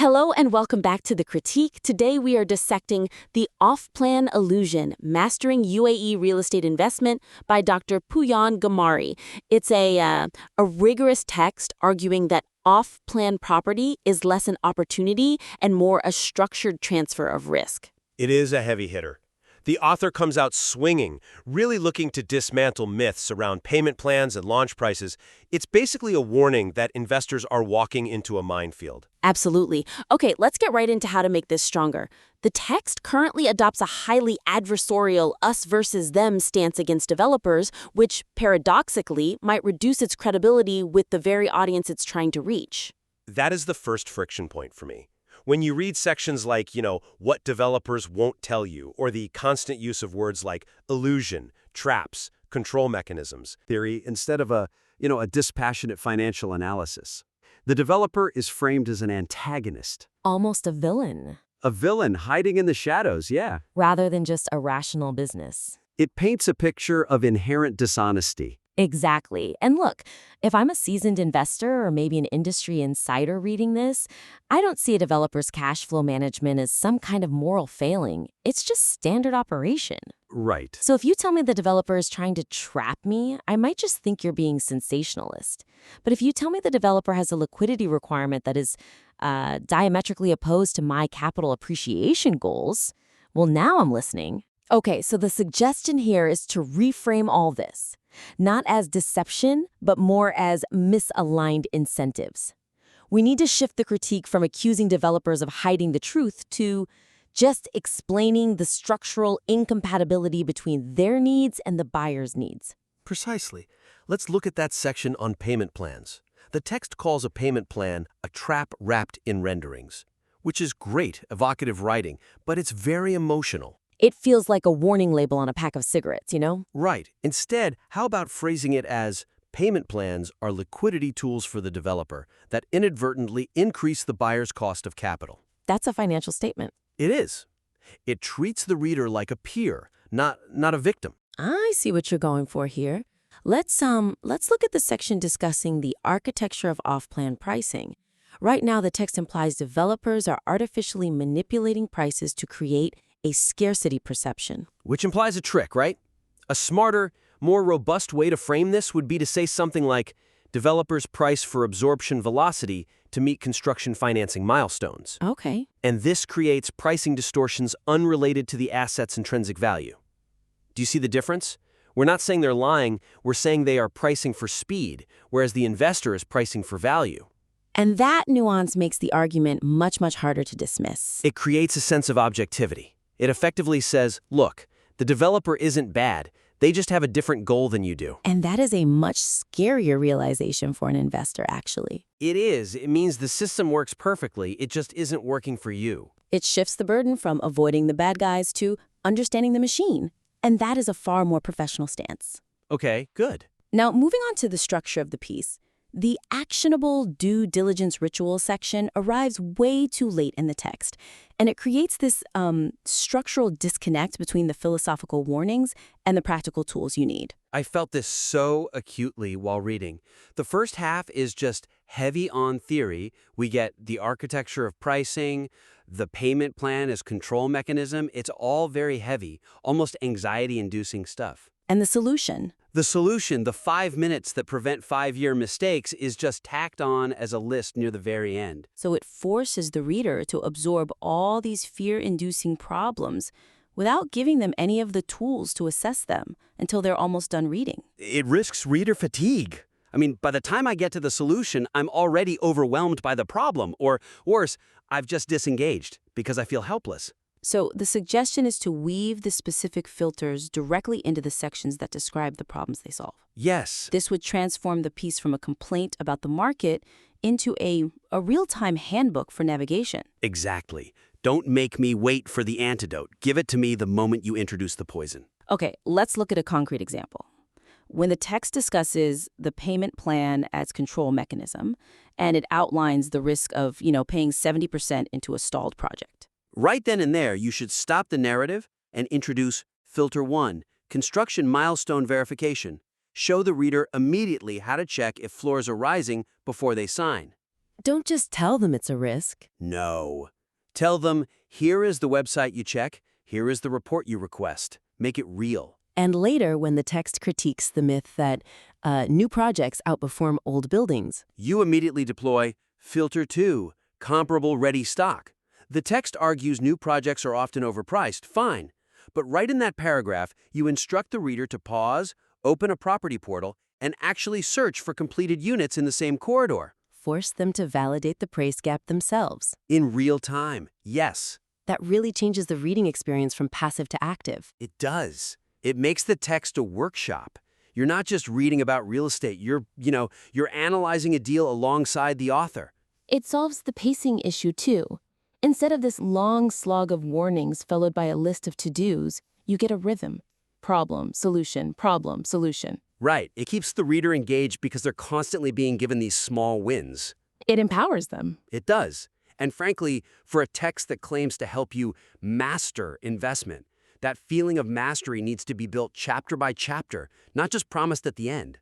Hello and welcome back to The Critique. Today we are dissecting The Off-Plan Illusion, Mastering UAE Real Estate Investment by Dr. Pooyan Ghamari. It's a rigorous text arguing that off-plan property is less an opportunity and more a structured transfer of risk. It is a heavy hitter. The author comes out swinging, really looking to dismantle myths around payment plans and launch prices. It's basically a warning that investors are walking into a minefield. Absolutely. Okay, let's get right into how to make this stronger. The text currently adopts a highly adversarial us versus them stance against developers, which paradoxically might reduce its credibility with the very audience it's trying to reach. That is the first friction point for me. When you read sections like, what developers won't tell you, or the constant use of words like illusion, traps, control mechanisms, theory instead of a dispassionate financial analysis. The developer is framed as an antagonist. Almost a villain. A villain hiding in the shadows, yeah. Rather than just a rational business. It paints a picture of inherent dishonesty. Exactly. And look, if I'm a seasoned investor or maybe an industry insider reading this, I don't see a developer's cash flow management as some kind of moral failing. It's just standard operation. Right. So if you tell me the developer is trying to trap me, I might just think you're being sensationalist. But if you tell me the developer has a liquidity requirement that is diametrically opposed to my capital appreciation goals, well, now I'm listening. Okay, so the suggestion here is to reframe all this. Not as deception, but more as misaligned incentives. We need to shift the critique from accusing developers of hiding the truth to just explaining the structural incompatibility between their needs and the buyer's needs. Precisely. Let's look at that section on payment plans. The text calls a payment plan a trap wrapped in renderings, which is great, evocative writing, but it's very emotional. It feels like a warning label on a pack of cigarettes, Right. Instead, how about phrasing it as payment plans are liquidity tools for the developer that inadvertently increase the buyer's cost of capital? That's a financial statement. It is. It treats the reader like a peer, not a victim. I see what you're going for here. Let's look at the section discussing the architecture of off-plan pricing. Right now, the text implies developers are artificially manipulating prices to create a scarcity perception. Which implies a trick, right? A smarter, more robust way to frame this would be to say something like, developers price for absorption velocity to meet construction financing milestones. Okay. And this creates pricing distortions unrelated to the asset's intrinsic value. Do you see the difference? We're not saying they're lying, we're saying they are pricing for speed, whereas the investor is pricing for value. And that nuance makes the argument much, much harder to dismiss. It creates a sense of objectivity. It effectively says, look, the developer isn't bad, they just have a different goal than you do. And that is a much scarier realization for an investor, actually. It is. It means the system works perfectly, it just isn't working for you. It shifts the burden from avoiding the bad guys to understanding the machine. And that is a far more professional stance. Okay, good. Now, moving on to the structure of the piece. The actionable due diligence ritual section arrives way too late in the text, and it creates this structural disconnect between the philosophical warnings and the practical tools you need. I felt this so acutely while reading. The first half is just heavy on theory. We get the architecture of pricing, the payment plan as control mechanism. It's all very heavy, almost anxiety-inducing stuff. And the solution? The solution, the 5 minutes that prevent 5-year mistakes, is just tacked on as a list near the very end. So it forces the reader to absorb all these fear-inducing problems without giving them any of the tools to assess them until they're almost done reading. It risks reader fatigue. I mean, by the time I get to the solution, I'm already overwhelmed by the problem. Or worse, I've just disengaged because I feel helpless. So the suggestion is to weave the specific filters directly into the sections that describe the problems they solve. Yes. This would transform the piece from a complaint about the market into a real-time handbook for navigation. Exactly. Don't make me wait for the antidote. Give it to me the moment you introduce the poison. Okay, let's look at a concrete example. When the text discusses the payment plan as control mechanism, and it outlines the risk of, paying 70% into a stalled project. Right then and there, you should stop the narrative and introduce Filter 1, Construction Milestone Verification. Show the reader immediately how to check if floors are rising before they sign. Don't just tell them it's a risk. No. Tell them, here is the website you check, here is the report you request. Make it real. And later, when the text critiques the myth that new projects outperform old buildings, You immediately deploy filter 2, comparable ready stock. The text argues new projects are often overpriced, fine. But right in that paragraph, you instruct the reader to pause, open a property portal, and actually search for completed units in the same corridor. force them to validate the price gap themselves. In real time, yes, That really changes the reading experience from passive to active. it does. It makes the text a workshop. You're not just reading about real estate, you're analyzing a deal alongside the author. It solves the pacing issue, too. Instead of this long slog of warnings followed by a list of to-dos, you get a rhythm. Problem, solution, problem, solution. Right, it keeps the reader engaged because they're constantly being given these small wins. It empowers them. It does. And frankly, for a text that claims to help you master investment, that feeling of mastery needs to be built chapter by chapter, not just promised at the end.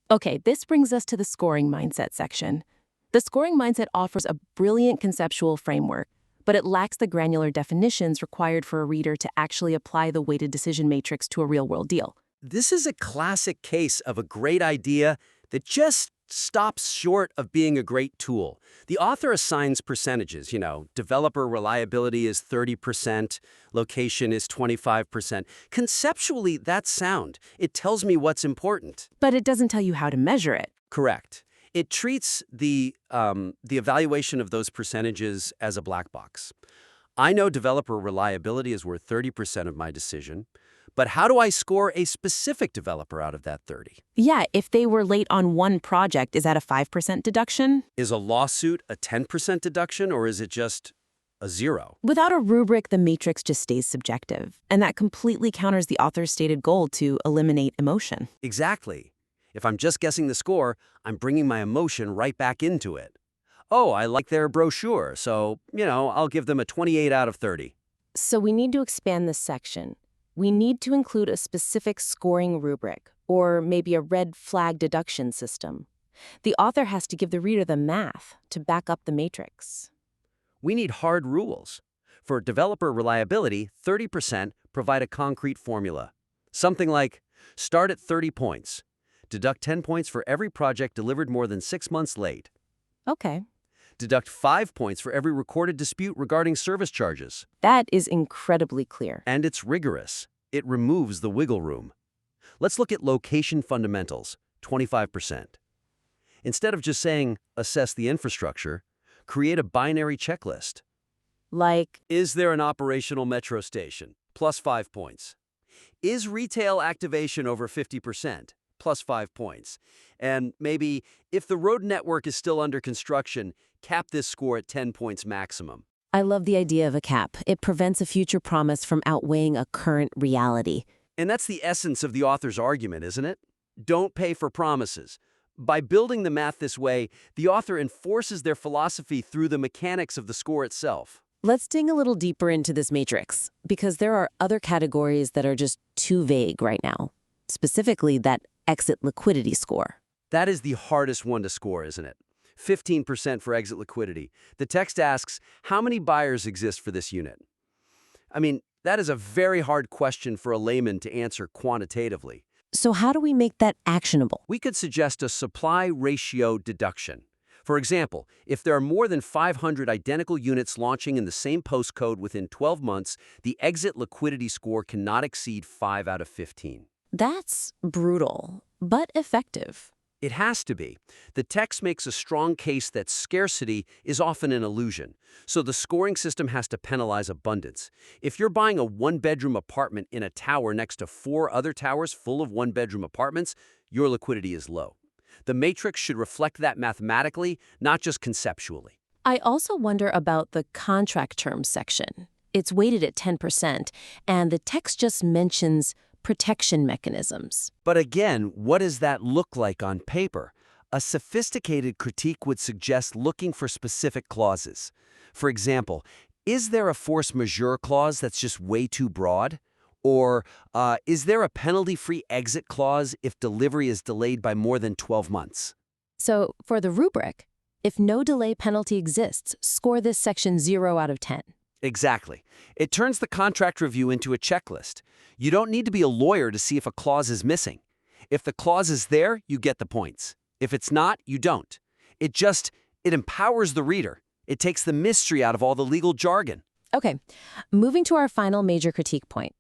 Okay, this brings us to the scoring mindset section. The scoring mindset offers a brilliant conceptual framework, but it lacks the granular definitions required for a reader to actually apply the weighted decision matrix to a real-world deal. This is a classic case of a great idea that just stops short of being a great tool. The author assigns percentages, developer reliability is 30%, location is 25%. Conceptually, that's sound. It tells me what's important. But it doesn't tell you how to measure it. Correct. It treats the evaluation of those percentages as a black box. I know developer reliability is worth 30% of my decision, but how do I score a specific developer out of that 30? Yeah, if they were late on one project, is that a 5% deduction? Is a lawsuit a 10% deduction, or is it just a 0? Without a rubric, the matrix just stays subjective, and that completely counters the author's stated goal to eliminate emotion. Exactly. If I'm just guessing the score, I'm bringing my emotion right back into it. Oh, I like their brochure, so, I'll give them a 28 out of 30. So we need to expand this section. We need to include a specific scoring rubric, or maybe a red flag deduction system. The author has to give the reader the math to back up the matrix. We need hard rules. For developer reliability, 30% provide a concrete formula. Something like, start at 30 points. Deduct 10 points for every project delivered more than 6 months late. Okay. Deduct 5 points for every recorded dispute regarding service charges. That is incredibly clear. And it's rigorous. It removes the wiggle room. Let's look at location fundamentals, 25%. Instead of just saying, assess the infrastructure, create a binary checklist. Like, Is there an operational metro station? Plus 5 points. Is retail activation over 50%? Plus 5 points. And maybe, if the road network is still under construction, cap this score at 10 points maximum. I love the idea of a cap. It prevents a future promise from outweighing a current reality. And that's the essence of the author's argument, isn't it? Don't pay for promises. By building the math this way, the author enforces their philosophy through the mechanics of the score itself. Let's dig a little deeper into this matrix, because there are other categories that are just too vague right now. Specifically, that exit liquidity score. That is the hardest one to score, isn't it? 15% for exit liquidity. The text asks, how many buyers exist for this unit? I mean, that is a very hard question for a layman to answer quantitatively. So how do we make that actionable? We could suggest a supply ratio deduction. For example, if there are more than 500 identical units launching in the same postcode within 12 months, the exit liquidity score cannot exceed 5 out of 15. That's brutal, but effective. It has to be. The text makes a strong case that scarcity is often an illusion, so the scoring system has to penalize abundance. If you're buying a one-bedroom apartment in a tower next to 4 other towers full of one-bedroom apartments, your liquidity is low. The matrix should reflect that mathematically, not just conceptually. I also wonder about the contract terms section. It's weighted at 10%, and the text just mentions protection mechanisms. But again, what does that look like on paper? A sophisticated critique would suggest looking for specific clauses. For example, is there a force majeure clause that's just way too broad? Or is there a penalty-free exit clause if delivery is delayed by more than 12 months? So for the rubric, If no delay penalty exists, score this section 0 out of 10. Exactly. It turns the contract review into a checklist. You don't need to be a lawyer to see if a clause is missing. If the clause is there, you get the points. If it's not, you don't. It empowers the reader. It takes the mystery out of all the legal jargon. Okay, moving to our final major critique point.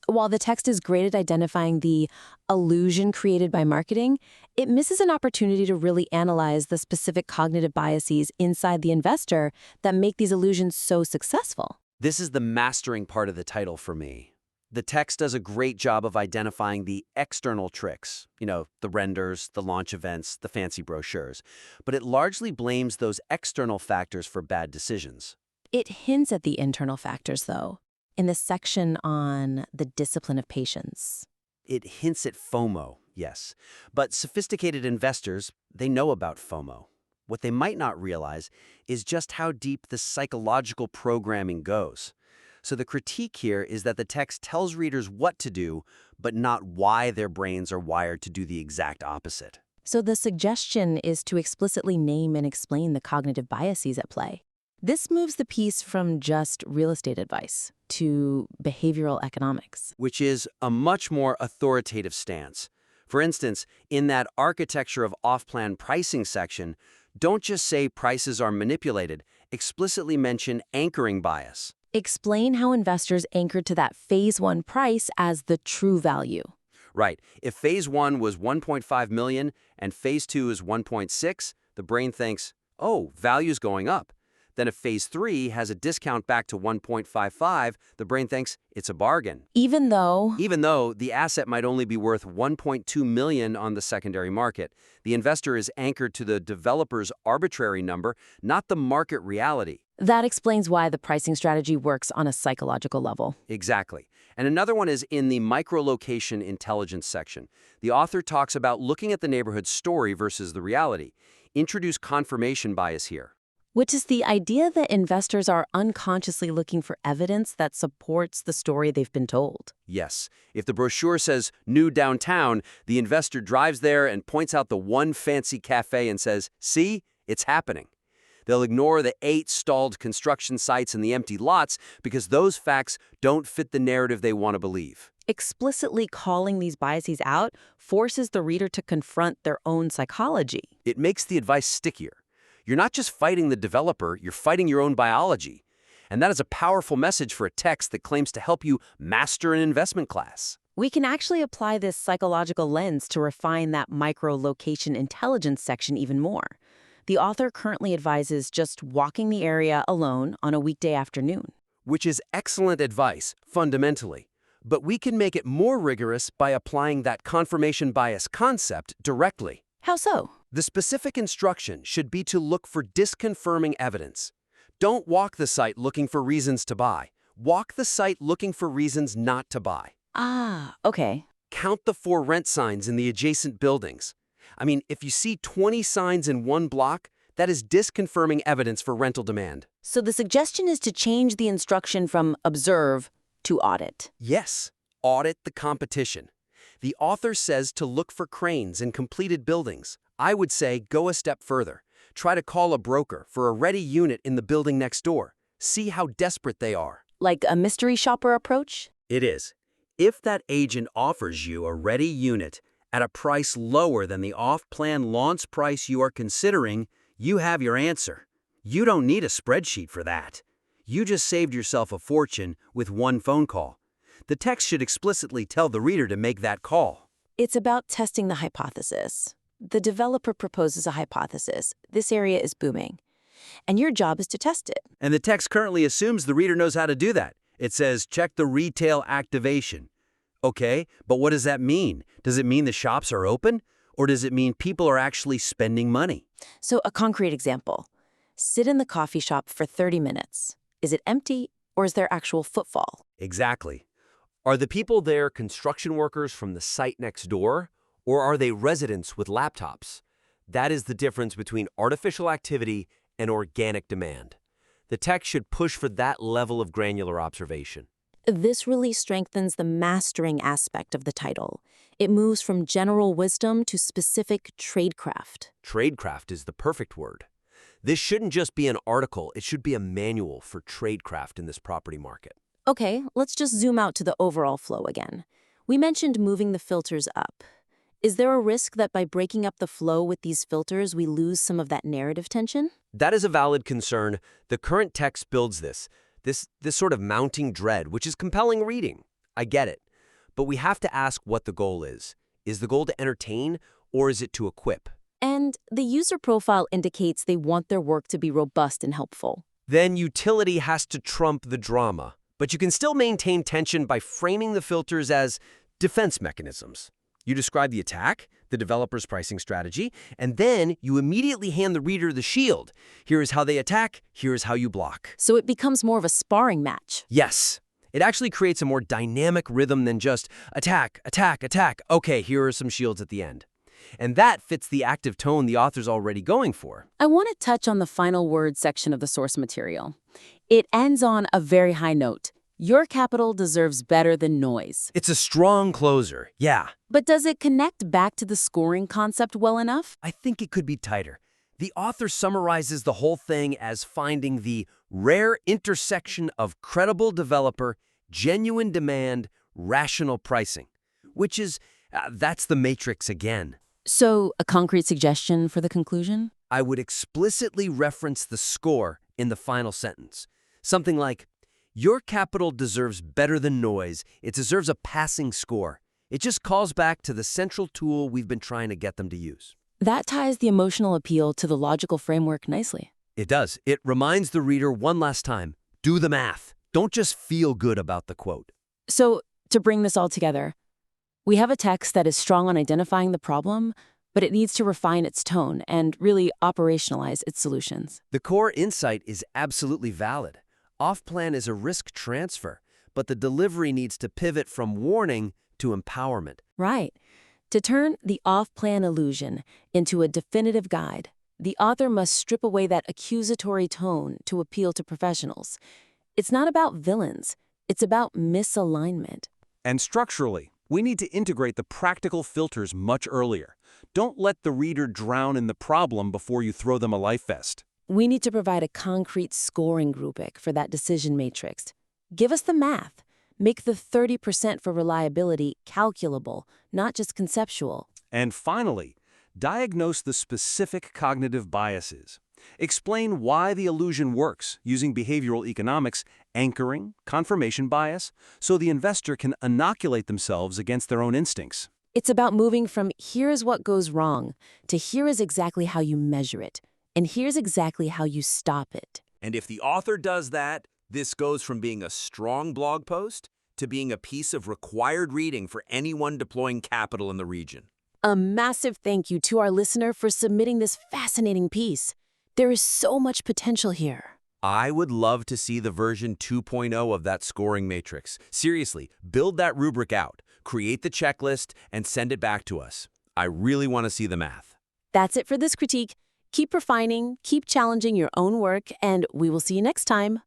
While the text is great at identifying the illusion created by marketing, it misses an opportunity to really analyze the specific cognitive biases inside the investor that make these illusions so successful. This is the mastering part of the title for me. The text does a great job of identifying the external tricks, the renders, the launch events, the fancy brochures, but it largely blames those external factors for bad decisions. It hints at the internal factors, though, in the section on the discipline of patience. It hints at FOMO, yes, but sophisticated investors, they know about FOMO. What they might not realize is just how deep the psychological programming goes. So the critique here is that the text tells readers what to do, but not why their brains are wired to do the exact opposite. So the suggestion is to explicitly name and explain the cognitive biases at play. This moves the piece from just real estate advice to behavioral economics, which is a much more authoritative stance. For instance, in that architecture of off-plan pricing section, don't just say prices are manipulated, explicitly mention anchoring bias. Explain how investors anchored to that phase 1 price as the true value. Right. If phase 1 was 1.5 million and phase 2 is 1.6, the brain thinks, oh, value's going up. Then if phase 3 has a discount back to 1.55, the brain thinks it's a bargain. Even though the asset might only be worth 1.2 million on the secondary market, the investor is anchored to the developer's arbitrary number, not the market reality. That explains why the pricing strategy works on a psychological level. Exactly. And another one is in the micro-location intelligence section. The author talks about looking at the neighborhood story versus the reality. Introduce confirmation bias here. Which is the idea that investors are unconsciously looking for evidence that supports the story they've been told. Yes. If the brochure says new downtown, the investor drives there and points out the one fancy cafe and says, see, it's happening. They'll ignore the 8 stalled construction sites and the empty lots because those facts don't fit the narrative they want to believe. Explicitly calling these biases out forces the reader to confront their own psychology. It makes the advice stickier. You're not just fighting the developer, you're fighting your own biology. And that is a powerful message for a text that claims to help you master an investment class. We can actually apply this psychological lens to refine that micro-location intelligence section even more. The author currently advises just walking the area alone on a weekday afternoon. Which is excellent advice, fundamentally. But we can make it more rigorous by applying that confirmation bias concept directly. How so? The specific instruction should be to look for disconfirming evidence. Don't walk the site looking for reasons to buy. Walk the site looking for reasons not to buy. Ah, okay. Count the 4 rent signs in the adjacent buildings. I mean, if you see 20 signs in one block, that is disconfirming evidence for rental demand. So the suggestion is to change the instruction from observe to audit. Yes, audit the competition. The author says to look for cranes in completed buildings. I would say go a step further. Try to call a broker for a ready unit in the building next door. See how desperate they are. Like a mystery shopper approach? It is. If that agent offers you a ready unit at a price lower than the off-plan launch price you are considering, you have your answer. You don't need a spreadsheet for that. You just saved yourself a fortune with one phone call. The text should explicitly tell the reader to make that call. It's about testing the hypothesis. The developer proposes a hypothesis. This area is booming. And your job is to test it. And the text currently assumes the reader knows how to do that. It says, check the retail activation. Okay, but what does that mean? Does it mean the shops are open? Or does it mean people are actually spending money? So a concrete example. Sit in the coffee shop for 30 minutes. Is it empty or is there actual footfall? Exactly. Are the people there construction workers from the site next door? Or are they residents with laptops? That is the difference between artificial activity and organic demand. The text should push for that level of granular observation. This really strengthens the mastering aspect of the title. It moves from general wisdom to specific tradecraft. Tradecraft is the perfect word. This shouldn't just be an article, it should be a manual for tradecraft in this property market. Okay, let's just zoom out to the overall flow again. We mentioned moving the filters up. Is there a risk that by breaking up the flow with these filters, we lose some of that narrative tension? That is a valid concern. The current text builds this sort of mounting dread, which is compelling reading. I get it. But we have to ask what the goal is. Is the goal to entertain, or is it to equip? And the user profile indicates they want their work to be robust and helpful. Then utility has to trump the drama. But you can still maintain tension by framing the filters as defense mechanisms. You describe the attack, the developer's pricing strategy, and then you immediately hand the reader the shield. Here is how they attack, here is how you block. So it becomes more of a sparring match. Yes. It actually creates a more dynamic rhythm than just attack, attack, attack. Okay, here are some shields at the end. And that fits the active tone the author's already going for. I want to touch on the final word section of the source material. It ends on a very high note. Your capital deserves better than noise. It's a strong closer, yeah. But does it connect back to the scoring concept well enough? I think it could be tighter. The author summarizes the whole thing as finding the rare intersection of credible developer, genuine demand, rational pricing, which is, that's the matrix again. So, a concrete suggestion for the conclusion? I would explicitly reference the score in the final sentence. Something like, your capital deserves better than noise. It deserves a passing score. It just calls back to the central tool we've been trying to get them to use. That ties the emotional appeal to the logical framework nicely. It does. It reminds the reader one last time, do the math. Don't just feel good about the quote. So, to bring this all together, we have a text that is strong on identifying the problem, but it needs to refine its tone and really operationalize its solutions. The core insight is absolutely valid. Off-plan is a risk transfer, but the delivery needs to pivot from warning to empowerment. Right. To turn the off-plan illusion into a definitive guide, the author must strip away that accusatory tone to appeal to professionals. It's not about villains. It's about misalignment. And structurally, we need to integrate the practical filters much earlier. Don't let the reader drown in the problem before you throw them a life vest. We need to provide a concrete scoring rubric for that decision matrix. Give us the math. Make the 30% for reliability calculable, not just conceptual. And finally, diagnose the specific cognitive biases. Explain why the illusion works using behavioral economics, anchoring, confirmation bias, so the investor can inoculate themselves against their own instincts. It's about moving from here is what goes wrong to here is exactly how you measure it, and here's exactly how you stop it. And if the author does that, this goes from being a strong blog post to being a piece of required reading for anyone deploying capital in the region. A massive thank you to our listener for submitting this fascinating piece. There is so much potential here. I would love to see the version 2.0 of that scoring matrix. Seriously, build that rubric out, create the checklist, and send it back to us. I really want to see the math. That's it for this critique. Keep refining, keep challenging your own work, and we will see you next time.